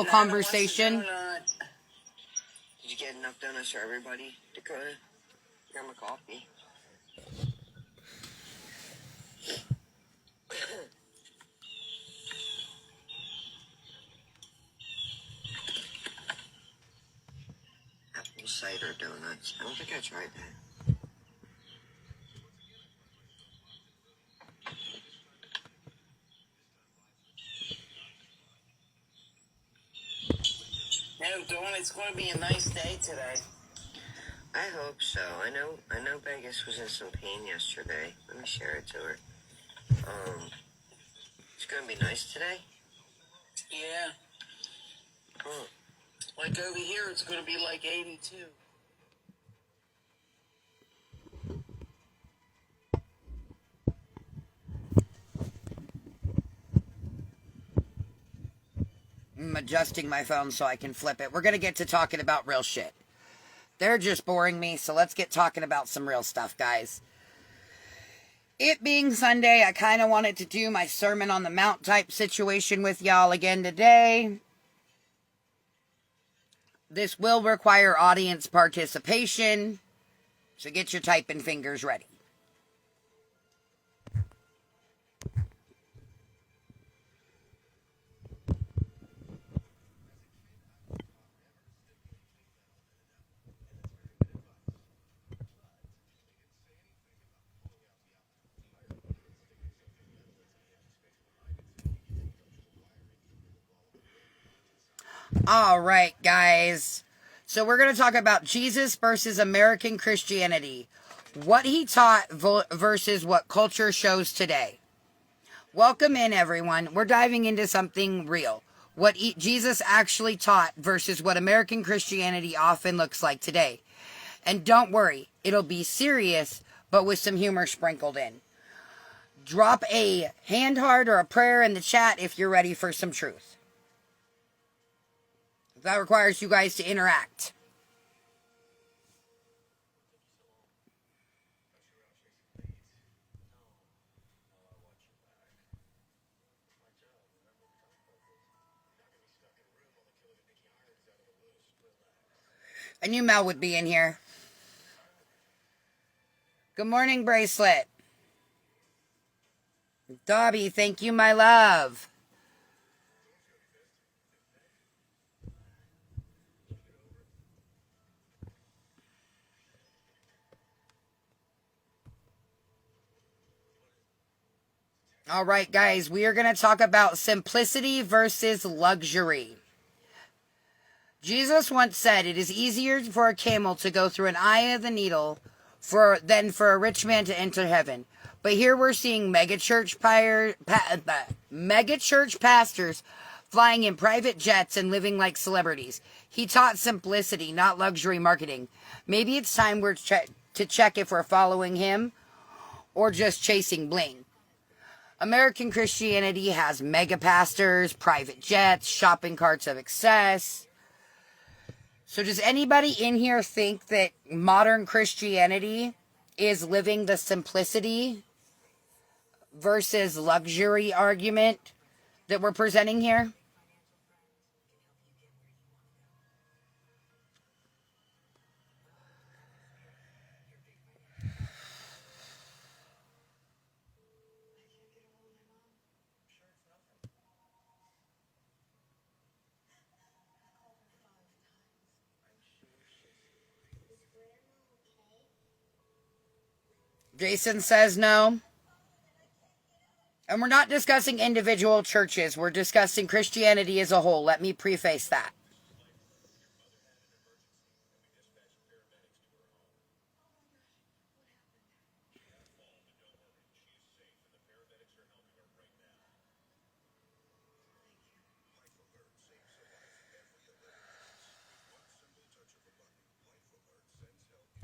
Conversation. Did you get enough donuts for everybody, Dakota? Grab my coffee. Apple cider donuts. I don't think I tried that. No, Dawn, it's going to be a nice day today. I hope so. I know Vegas was in some pain yesterday. Let me share it to her. It's gonna be nice today? Yeah. Like over here, it's going to be like 82. I'm adjusting my phone so I can flip it. We're going to get to talking about real shit. They're just boring me, so let's get talking about some real stuff, guys. It being Sunday, I kind of wanted to do my Sermon on the Mount type situation with y'all again today. This will require audience participation, so get your typing fingers ready. All right, guys. So we're going to talk about Jesus versus American Christianity. What he taught versus what culture shows today. Welcome in, everyone. We're diving into something real. What Jesus actually taught versus what American Christianity often looks like today. And don't worry, it'll be serious, but with some humor sprinkled in. Drop a hand heart or a prayer in the chat if you're ready for some truth. That requires you guys to interact. I knew Mel would be in here. Good morning, Bracelet. Dobby, thank you, my love. All right, guys, we are going to talk about simplicity versus luxury. Jesus once said, "It is easier for a camel to go through an eye of the needle than for a rich man to enter heaven." But here we're seeing megachurch pastors flying in private jets and living like celebrities. He taught simplicity, not luxury marketing. Maybe it's time to check if we're following him or just chasing bling. American Christianity has mega pastors, private jets, shopping carts of excess. So does anybody in here think that modern Christianity is living the simplicity versus luxury argument that we're presenting here? Jason says no. And we're not discussing individual churches. We're discussing Christianity as a whole. Let me preface that.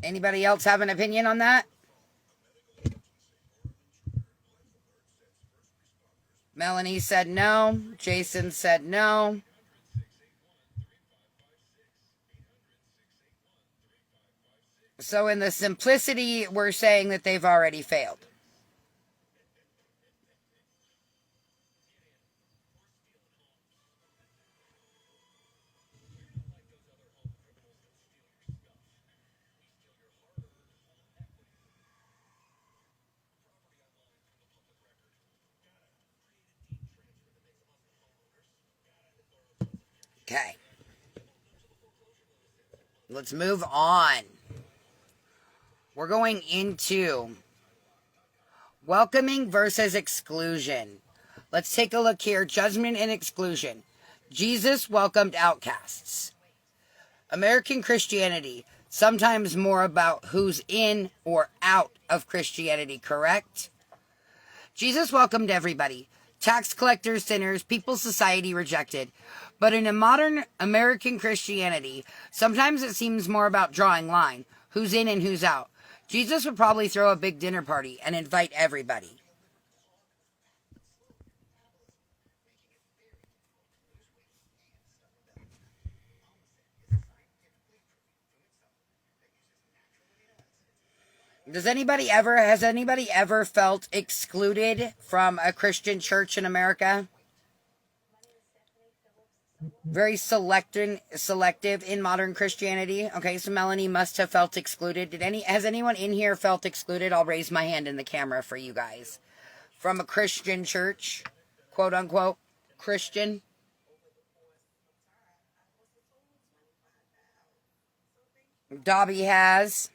Anybody else have an opinion on that? Melanie said no. Jason said no. So in the simplicity, we're saying that they've already failed. Okay. Let's move on. We're going into welcoming versus exclusion. Let's take a look here. Judgment and exclusion. Jesus welcomed outcasts. American Christianity, sometimes more about who's in or out of Christianity, correct? Jesus welcomed everybody. Tax collectors, sinners, people's society rejected. But in a modern American Christianity, sometimes it seems more about drawing line, who's in and who's out. Jesus would probably throw a big dinner party and invite everybody. Has anybody ever felt excluded from a Christian church in America? Very selective in modern Christianity. Okay, so Melanie must have felt excluded. Has anyone in here felt excluded? I'll raise my hand in the camera for you guys. From a Christian church, quote unquote, Christian. Dobby has.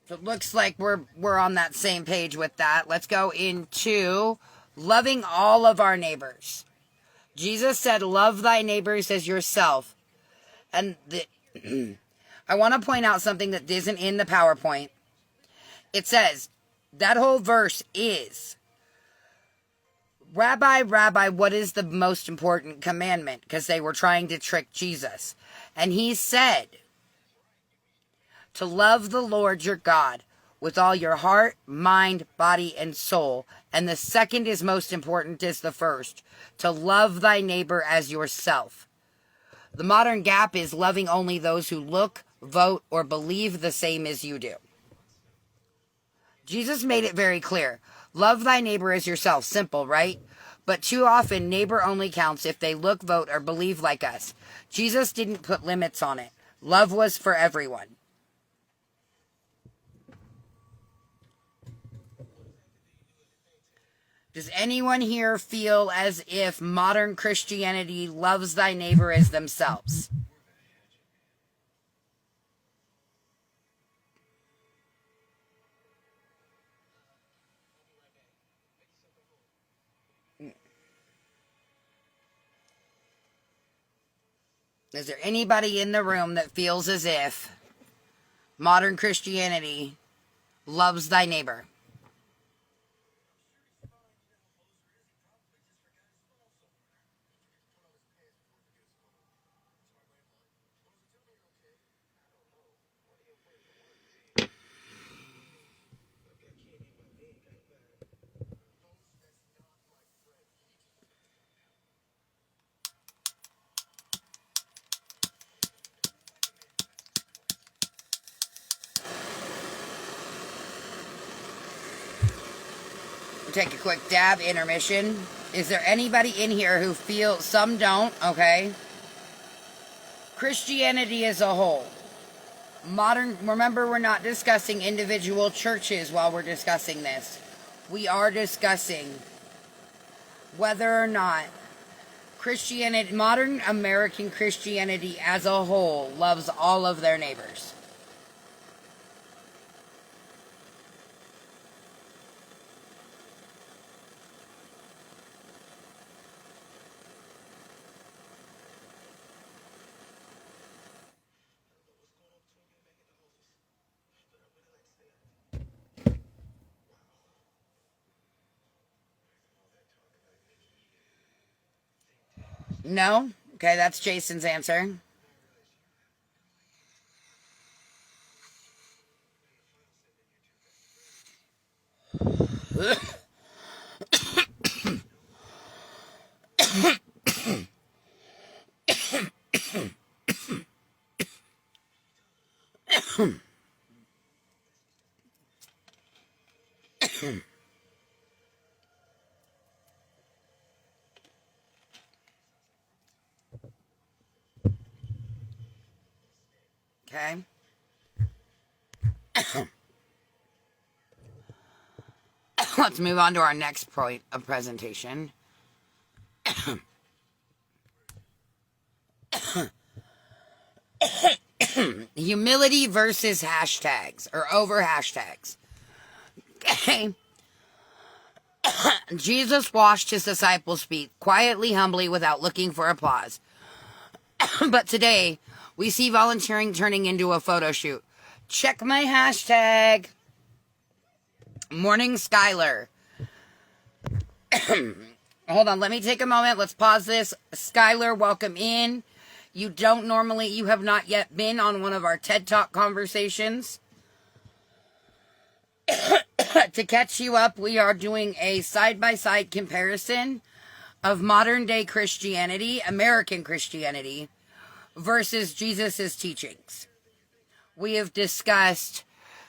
So it looks like we're on that same page with that. Let's go into loving all of our neighbors. Jesus said, love thy neighbors as yourself. And I want to point out something that isn't in the PowerPoint. It says, that whole verse is, Rabbi, what is the most important commandment? Because they were trying to trick Jesus. And he said, to love the Lord your God with all your heart, mind, body, and soul. And the second is most important as the first, to love thy neighbor as yourself. The modern gap is loving only those who look, vote, or believe the same as you do. Jesus made it very clear. Love thy neighbor as yourself. Simple, right? But too often, neighbor only counts if they look, vote, or believe like us. Jesus didn't put limits on it. Love was for everyone. Does anyone here feel as if modern Christianity loves thy neighbor as themselves? Is there anybody in the room that feels as if modern Christianity loves thy neighbor? Take a quick dab, intermission. Is there anybody in here who feels, some don't, okay? Christianity as a whole. Remember, we're not discussing individual churches while we're discussing this. We are discussing whether or not Christianity, modern American Christianity as a whole, loves all of their neighbors. No? Okay, that's Jason's answer. Okay. Let's move on to our next point of presentation. Humility versus hashtags or over hashtags. Okay. Jesus washed his disciples' feet quietly, humbly, without looking for applause. But today, we see volunteering turning into a photo shoot. Check my hashtag. Morning Skylar. Hold on, let me take a moment. Let's pause this. Skylar, welcome in. You have not yet been on one of our TED Talk conversations. To catch you up, we are doing a side-by-side comparison of modern-day Christianity, American Christianity, versus Jesus' teachings. We have discussed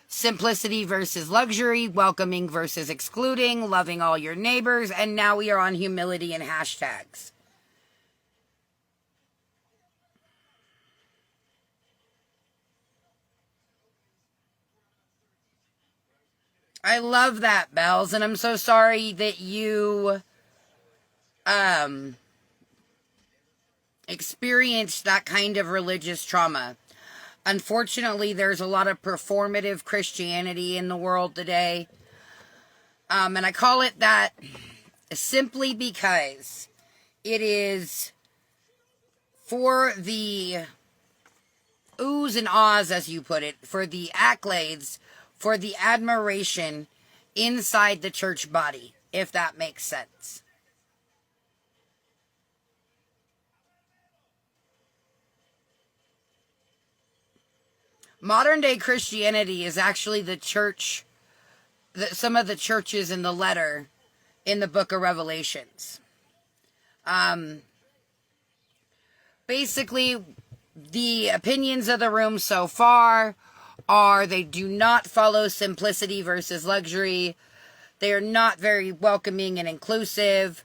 simplicity versus luxury, welcoming versus excluding, loving all your neighbors, and now we are on humility and hashtags. I love that, Bells, and I'm so sorry that you experienced that kind of religious trauma. Unfortunately, there's a lot of performative Christianity in the world today. And I call it that simply because it is for the oohs and ahs, as you put it, for the accolades, for the admiration inside the church body, if that makes sense. Modern day Christianity is actually the church, some of the churches in the letter in the book of Revelations. Basically, the opinions of the room so far are they do not follow simplicity versus luxury. They are not very welcoming and inclusive.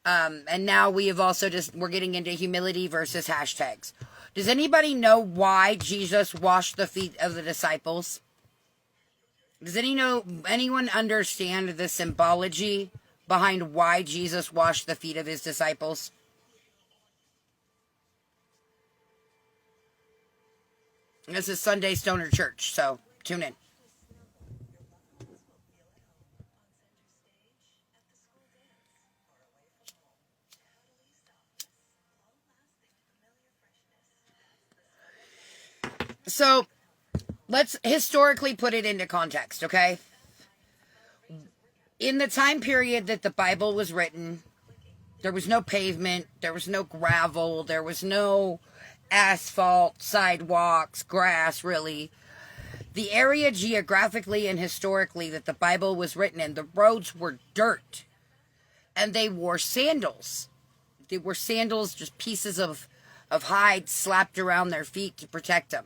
And now we have also we're getting into humility versus hashtags. Does anybody know why Jesus washed the feet of the disciples? Does anyone understand the symbology behind why Jesus washed the feet of his disciples? This is Sunday Stoner Church, so tune in. So, let's historically put it into context, okay? In the time period that the Bible was written, there was no pavement, there was no gravel, there was no asphalt, sidewalks, grass, really. The area geographically and historically that the Bible was written in, the roads were dirt. And they wore sandals. They wore sandals, just pieces of hide slapped around their feet to protect them.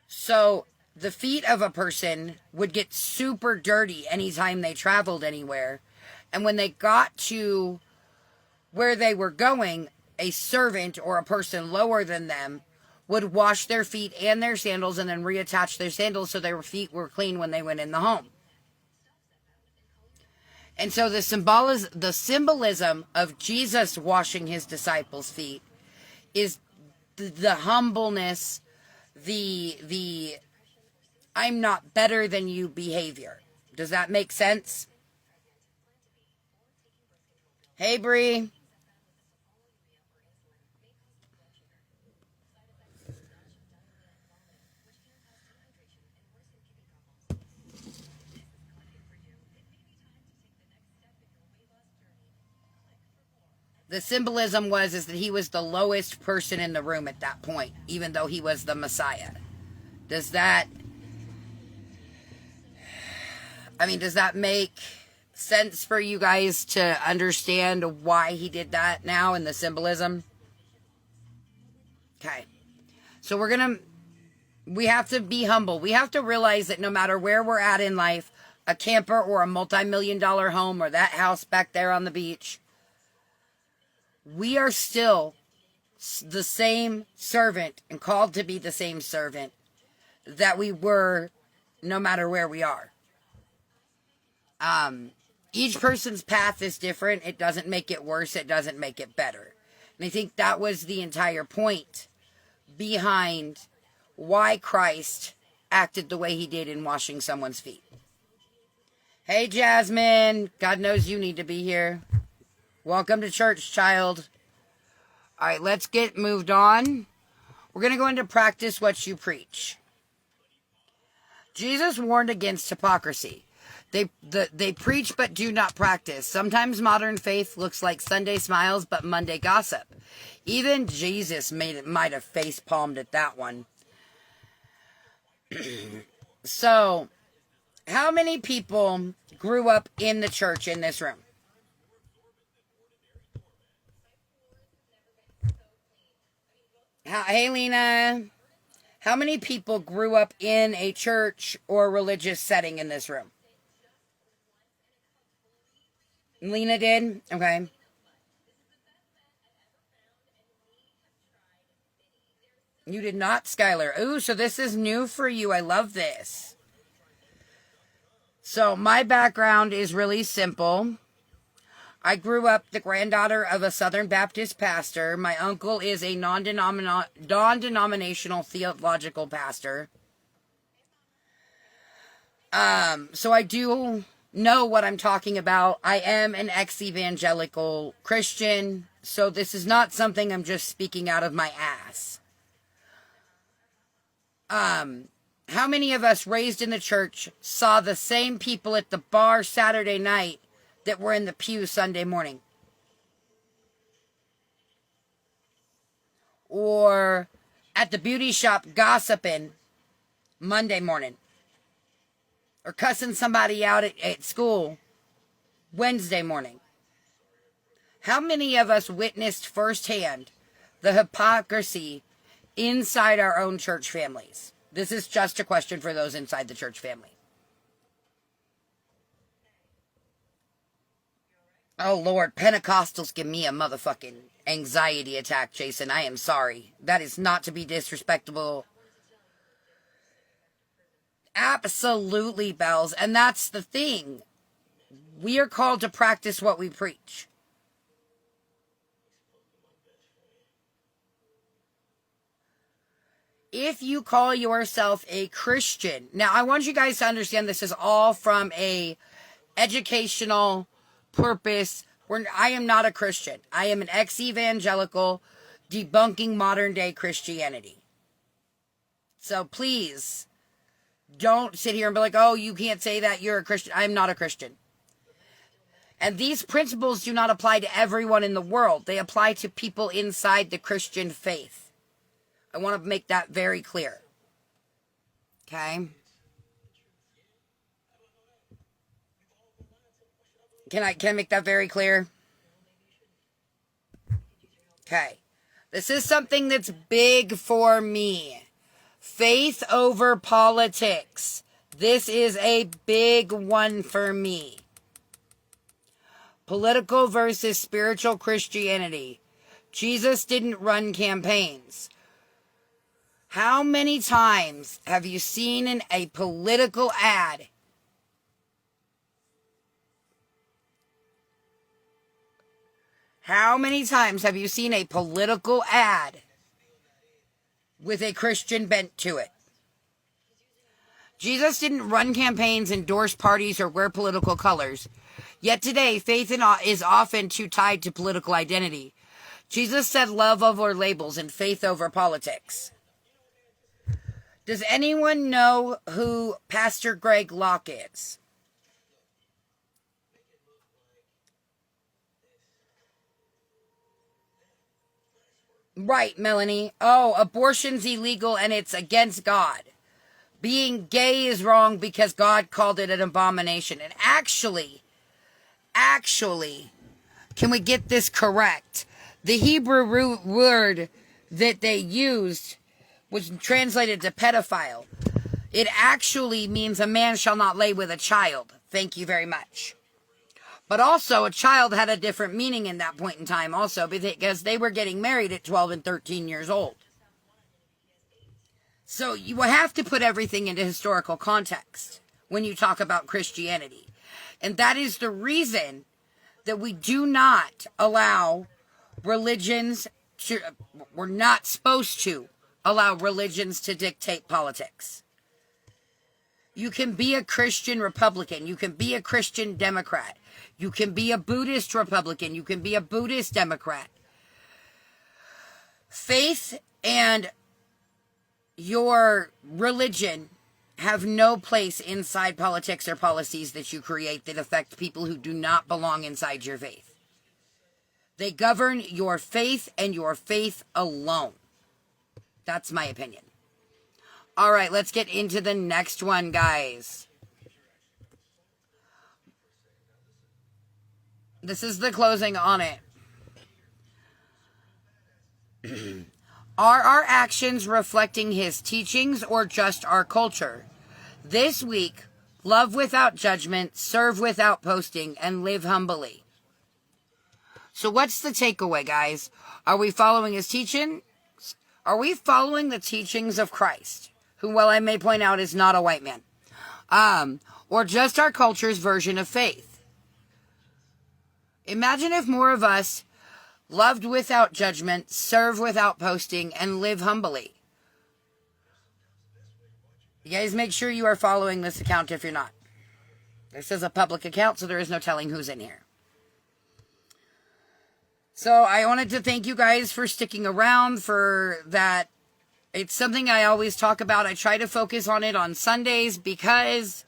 So the feet of a person would get super dirty anytime they traveled anywhere. And when they got to where they were going, a servant or a person lower than them would wash their feet and their sandals and then reattach their sandals so their feet were clean when they went in the home. And so the symbolism of Jesus washing his disciples' feet is the humbleness, the I'm not better than you behavior. Does that make sense? Hey, Bree. The symbolism is that he was the lowest person in the room at that point, even though he was the Messiah. Does that make sense for you guys to understand why he did that now and the symbolism? Okay. So we have to be humble. We have to realize that no matter where we're at in life, a camper or a multi-million-dollar home or that house back there on the beach, we are still the same servant and called to be the same servant that we were no matter where we are. Each person's path is different. It doesn't make it worse. It doesn't make it better. And I think that was the entire point behind why Christ acted the way he did in washing someone's feet. Hey, Jasmine. God knows you need to be here. Welcome to church, child. All right, let's get moved on. We're going to go into practice what you preach. Jesus warned against hypocrisy. They preach but do not practice. Sometimes modern faith looks like Sunday smiles but Monday gossip. Even Jesus might have face palmed at that one. So, how many people grew up in the church in this room? Hey, Lena. How many people grew up in a church or religious setting in this room? Lena did? Okay. You did not, Skylar. Ooh, so this is new for you. I love this. So my background is really simple. I grew up the granddaughter of a Southern Baptist pastor. My uncle is a non-denominational theological pastor. So I do know what I'm talking about. I am an ex-evangelical Christian, so this is not something I'm just speaking out of my ass. How many of us raised in the church saw the same people at the bar Saturday night that were in the pew Sunday morning? Or at the beauty shop gossiping Monday morning? Or cussing somebody out at school Wednesday morning? How many of us witnessed firsthand the hypocrisy inside our own church families? This is just a question for those inside the church family. Oh, Lord, Pentecostals give me a motherfucking anxiety attack, Jason. I am sorry. That is not to be disrespectful. Absolutely, Bells. And that's the thing. We are called to practice what we preach. If you call yourself a Christian, now I want you guys to understand this is all from a educational purpose. I am not a Christian. I am an ex-evangelical debunking modern day Christianity. So please don't sit here and be like, oh, you can't say that, you're a Christian. I'm not a Christian. And these principles do not apply to everyone in the world. They apply to people inside the Christian faith. I want to make that very clear. Okay? Can I make that very clear? Okay. This is something that's big for me. Faith over politics. This is a big one for me. Political versus spiritual Christianity. Jesus didn't run campaigns. How many times have you seen a political ad? How many times have you seen a political ad with a Christian bent to it? Jesus didn't run campaigns, endorse parties, or wear political colors. Yet today, faith is often too tied to political identity. Jesus said love over labels and faith over politics. Does anyone know who Pastor Greg Locke is? Right, Melanie. Oh, abortion's illegal and it's against God. Being gay is wrong because God called it an abomination. And actually, can we get this correct? The Hebrew word that they used was translated to pedophile. It actually means a man shall not lay with a child. Thank you very much. But also, a child had a different meaning in that point in time also, because they were getting married at 12 and 13 years old. So you have to put everything into historical context when you talk about Christianity. And that is the reason that we do not allow religions to, we're not supposed to allow religions to dictate politics. You can be a Christian Republican. You can be a Christian Democrat. You can be a Buddhist Republican. You can be a Buddhist Democrat. Faith and your religion have no place inside politics or policies that you create that affect people who do not belong inside your faith. They govern your faith and your faith alone. That's my opinion. All right, let's get into the next one, guys. This is the closing on it. Are our actions reflecting his teachings or just our culture? This week, love without judgment, serve without posting, and live humbly. So what's the takeaway, guys? Are we following his teaching? Are we following the teachings of Christ, who, well, I may point out, is not a white man? Or just our culture's version of faith? Imagine if more of us loved without judgment, serve without posting, and live humbly. You guys make sure you are following this account if you're not. This is a public account, so there is no telling who's in here. So I wanted to thank you guys for sticking around for that. It's something I always talk about. I try to focus on it on Sundays because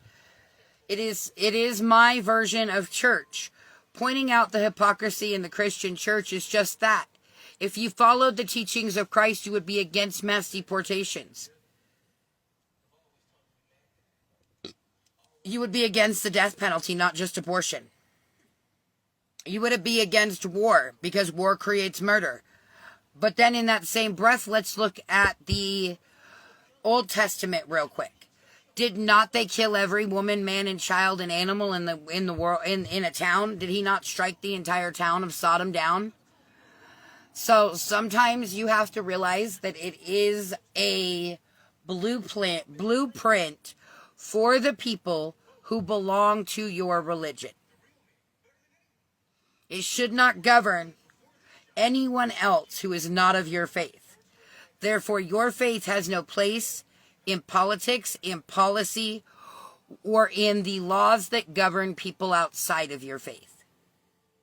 it is my version of church. Pointing out the hypocrisy in the Christian church is just that. If you followed the teachings of Christ, you would be against mass deportations. You would be against the death penalty, not just abortion. You would be against war, because war creates murder. But then in that same breath, let's look at the Old Testament real quick. Did not they kill every woman, man, and child and animal in the world in a town? Did he not strike the entire town of Sodom down? So sometimes you have to realize that it is a blueprint for the people who belong to your religion. It should not govern anyone else who is not of your faith. Therefore, your faith has no place in politics, in policy, or in the laws that govern people outside of your faith.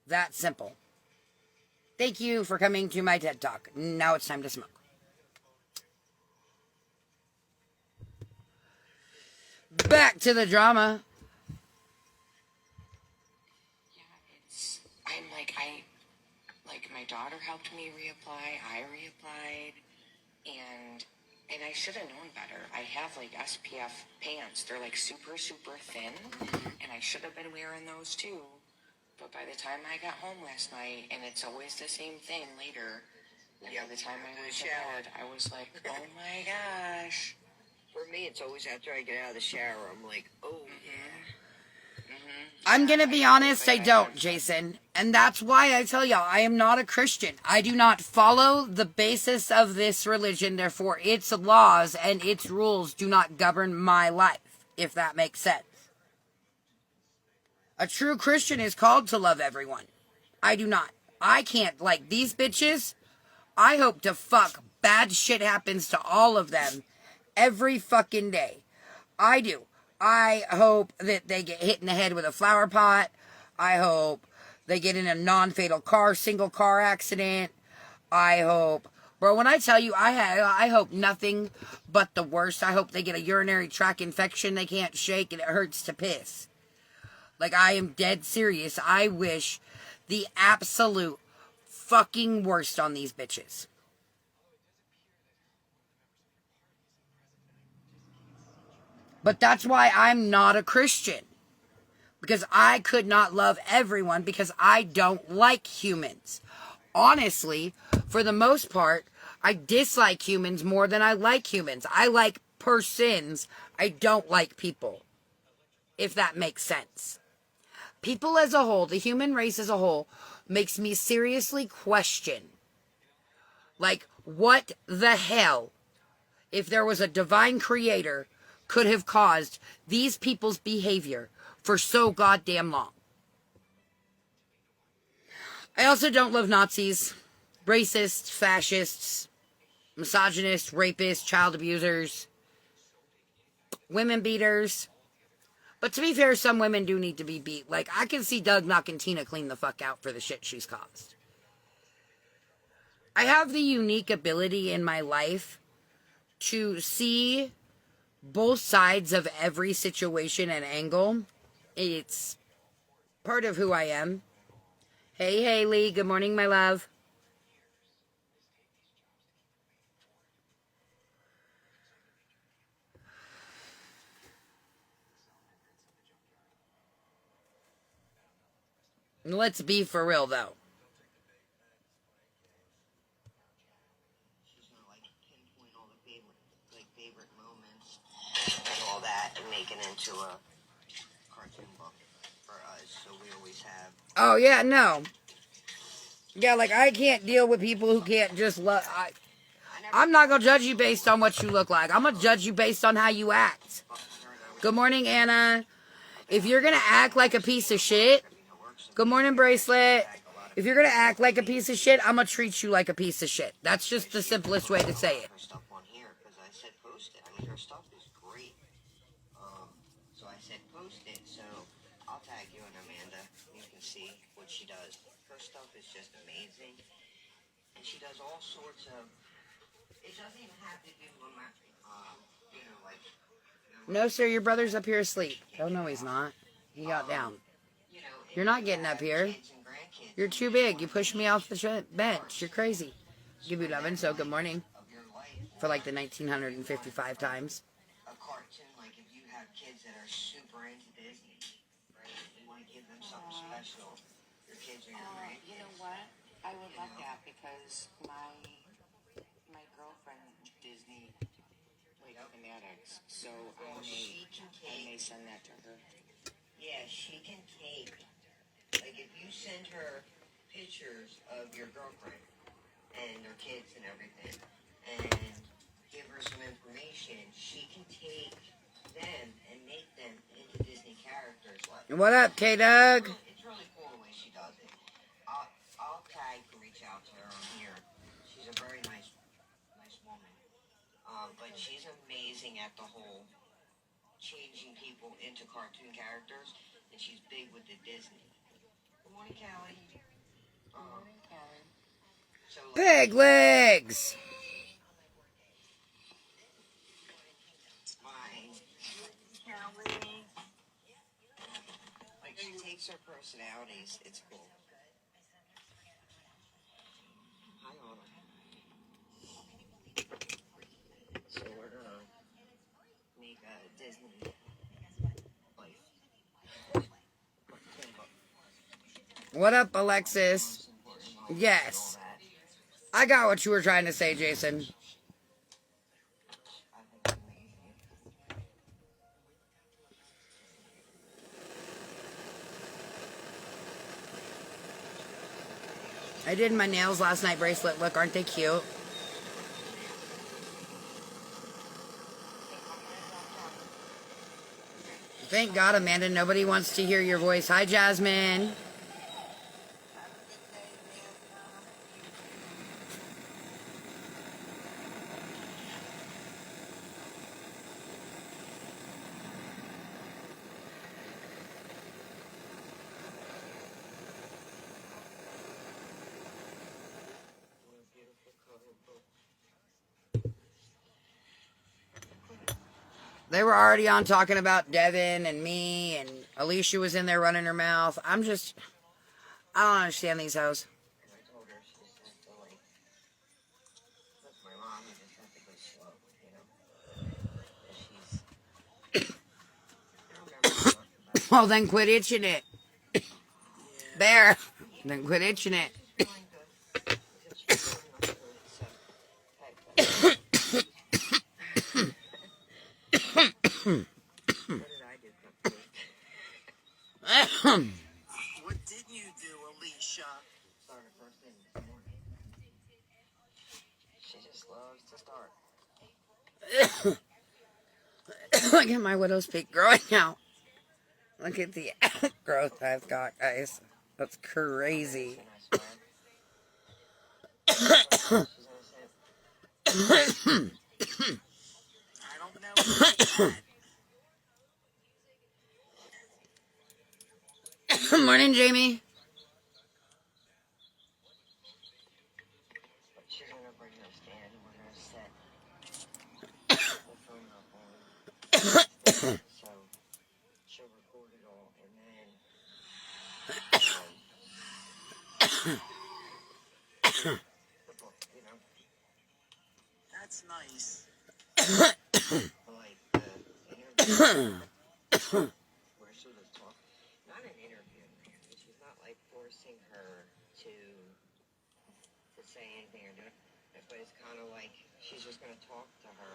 That simple. Thank you for coming to my TED Talk. Now it's time to smoke. Back to the drama. My daughter helped me reapply, I reapplied, and I should have known better. I have SPF pants. They're super, super thin, and I should have been wearing those too. But by the time I got home last night, and it's always the same thing later, and by the time I went to bed, I was like, oh my gosh. For me, it's always after I get out of the shower, I'm like, oh yeah. I'm going to be honest, I don't, Jason. And that's why I tell y'all, I am not a Christian. I do not follow the basis of this religion. Therefore, its laws and its rules do not govern my life, if that makes sense. A true Christian is called to love everyone. I do not. I can't. Like these bitches, I hope to fuck bad shit happens to all of them every fucking day. I do. I hope that they get hit in the head with a flower pot. I hope they get in a non-fatal single car accident. I hope, bro, when I tell you, I hope nothing but the worst. I hope they get a urinary tract infection they can't shake and it hurts to piss. I am dead serious. I wish the absolute fucking worst on these bitches. But that's why I'm not a Christian. Because I could not love everyone because I don't like humans. Honestly, for the most part, I dislike humans more than I like humans. I like persons. I don't like people. if that makes sense. People as a whole, the human race as a whole, makes me seriously question, like, what the hell, if there was a divine creator, could have caused these people's behavior for so goddamn long. I also don't love Nazis, racists, fascists, misogynists, rapists, child abusers, women beaters. But to be fair, some women do need to be beat. Like, I can see Doug knocking Tina clean the fuck out for the shit she's caused. I have the unique ability in my life to see both sides of every situation and angle. It's part of who I am. Hey, Haley. Good morning, my love. Let's be for real, though. She's gonna like pinpoint all the favorite moments and all that and make it into a cartoon book for us. So we always have. Oh, yeah, no. Yeah, like, I can't deal with people who can't just love. I'm not going to judge you based on what you look like. I'm going to judge you based on how you act. Good morning, Anna. If you're going to act like a piece of shit, good morning, Bracelet. If you're going to act like a piece of shit, I'm going to treat you like a piece of shit. That's just the simplest way to say it. Her stuff on here because I said post it. I mean, her stuff is great. So I said post it. So I'll tag you and Amanda. You can see what she does. Her stuff is just amazing, and she does all sorts of. It doesn't even have to do with my, like. No, sir, your brother's up here asleep. Oh, no, he's not. He got down. You're not getting up here. You're too big. You pushed me off the bench. You're crazy. Give you 11, so good morning. For like the 1955 times. A cartoon, like if you have kids that are super into Disney, right? You want to give them something special. Your kids are your grandkids. You know what? I would love that because my girlfriend Disney fanatics, so I may send that to her. Yeah, she can take. Like if you send her pictures of your girlfriend and their kids and everything, and give her some information, she can take them and make them into Disney characters. Like, What up, K-Doug? it's really cool the way she does it. I'll tag to reach out to her on here. She's a very nice woman. But she's amazing at the whole changing people into cartoon characters, and she's big with the Disney. Good morning, Callie. Good morning, Callie. So, like, Big legs. Callie. Like she takes her personalities. It's cool. Hi, Autumn. So we're gonna make a Disney life. What up, Alexis? Yes. I got what you were trying to say, Jason. I did my nails last night, Bracelet. Look, aren't they cute? Thank God, Amanda, nobody wants to hear your voice. Hi, Jasmine. They were already on talking about Devin and me, and Alicia was in there running her mouth. I don't understand these hoes. And I told her she just has to like. That's my mom. You just have to go slow, She's. I don't remember what about. Well, then quit itching it. Bear. Then quit itching it. What did I do? Cupcake? What did you do, Alicia? Started first thing this morning. She just loves to start. Look at my widow's peak growing out. Look at the growth I've got, guys. That's crazy. I don't know about that. Morning, Jamie. She's gonna bring her stand and we're gonna set the phone up on so she'll record it all and then the book, you know, That's nice. like the interview where she was talking, not an interview, she's not like forcing her to say anything or do it, but it's kind of like she's just gonna talk to her,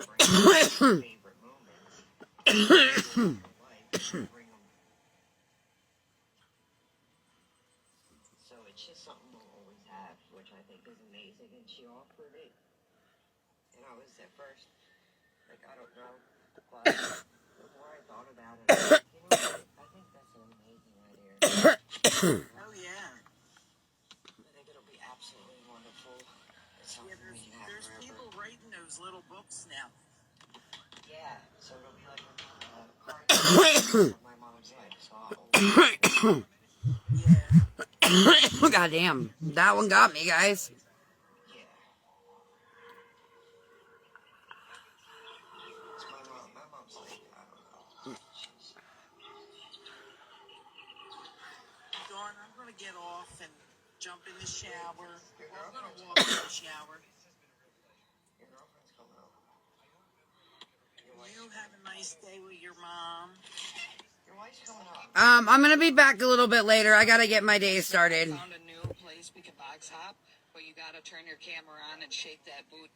bring her favorite moments, in her life, bring them. So it's just something we'll always have, which I think is amazing, and she offered it. And I was at first, like, I don't know, but the more I thought about it, I was like, you know what, I think that's an amazing idea. Oh, yeah. I think it'll be absolutely wonderful. It's something Yeah, we can have there's forever. people writing those little books now. Yeah, so it'll be like a of my mom's life, so I'll Yeah. God damn. That one got me, guys. yeah. It's my mom. My mom's like, I don't know. She's, Dawn, I'm going to get off and jump in the shower. Or I'm going to walk in the shower. your girlfriend's coming over. You have a nice day with your mom. Your wife's coming up. I'm gonna be back a little bit later. I gotta get my day started. Found a new place we can box hop, but you gotta turn your camera on and shake that boot.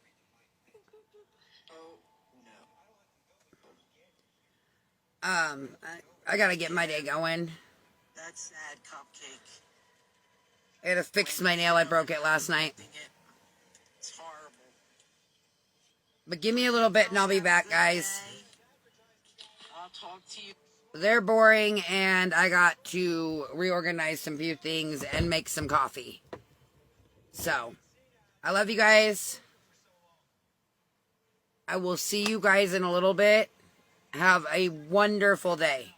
Oh, no. I gotta get my day going. That's sad, Cupcake. I gotta fix my nail. I broke it last night. It's horrible. But give me a little bit and I'll be back, guys. I'll talk to you. They're boring and I got to reorganize some few things and make some coffee. So, I love you guys. I will see you guys in a little bit. Have a wonderful day.